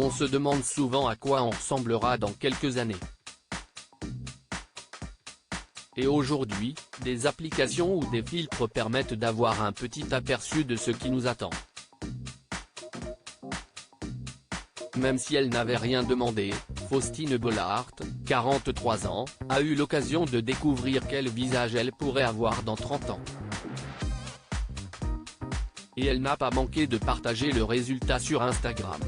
On se demande souvent à quoi on ressemblera dans quelques années. Et aujourd'hui, des applications ou des filtres permettent d'avoir un petit aperçu de ce qui nous attend. Même si elle n'avait rien demandé, Faustine Bollaert, 43 ans, a eu l'occasion de découvrir quel visage elle pourrait avoir dans 30 ans. Et elle n'a pas manqué de partager le résultat sur Instagram.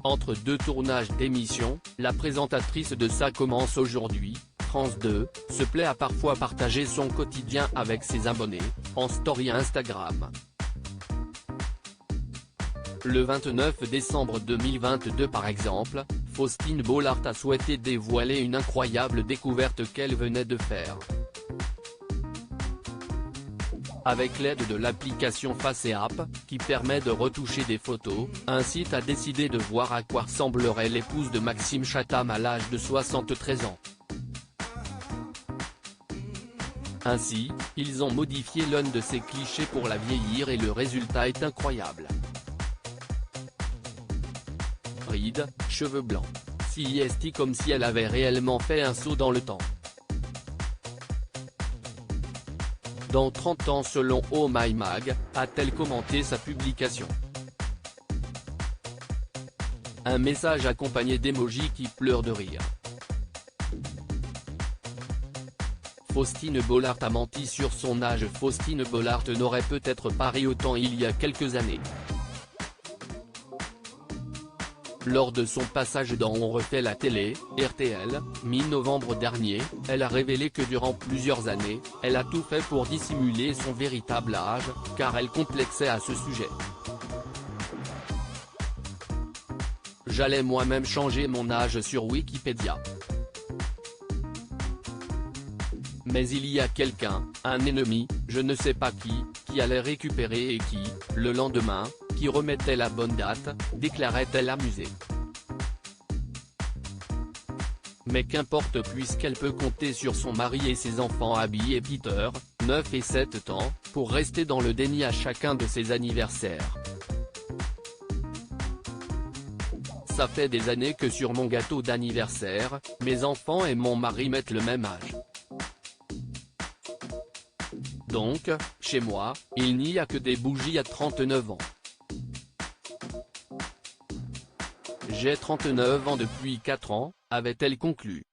Entre deux tournages d'émissions, la présentatrice de Ça commence aujourd'hui, France 2, se plaît à parfois partager son quotidien avec ses abonnés, en story Instagram. Le 29 décembre 2022 par exemple, Faustine Bollaert a souhaité dévoiler une incroyable découverte qu'elle venait de faire. Avec l'aide de l'application FaceApp, qui permet de retoucher des photos, un site a décidé de voir à quoi ressemblerait l'épouse de Maxime Chatham à l'âge de 73 ans. Ainsi, ils ont modifié l'un de ses clichés pour la vieillir et le résultat est incroyable. Rides, cheveux blancs. Si comme si elle avait réellement fait un saut dans le temps. Dans 30 ans selon Oh My Mag, a-t-elle commenté sa publication. Un message accompagné d'émojis qui pleurent de rire. Faustine Bollaert a menti sur son âge. Faustine Bollaert n'aurait peut-être pas ri autant il y a quelques années. Lors de son passage dans On refait la télé, RTL, mi-novembre dernier, elle a révélé que durant plusieurs années, elle a tout fait pour dissimuler son véritable âge, car elle complexait à ce sujet. J'allais moi-même changer mon âge sur Wikipédia. Mais il y a quelqu'un, un ennemi, je ne sais pas qui allait récupérer et qui, le lendemain, qui remettait la bonne date, déclarait-elle amusée. Mais qu'importe puisqu'elle peut compter sur son mari et ses enfants Abby et Peter, 9 et 7 ans, pour rester dans le déni à chacun de ses anniversaires. Ça fait des années que sur mon gâteau d'anniversaire, mes enfants et mon mari mettent le même âge. Donc, chez moi, il n'y a que des bougies à 39 ans. J'ai 39 ans depuis 4 ans, avait-elle conclu.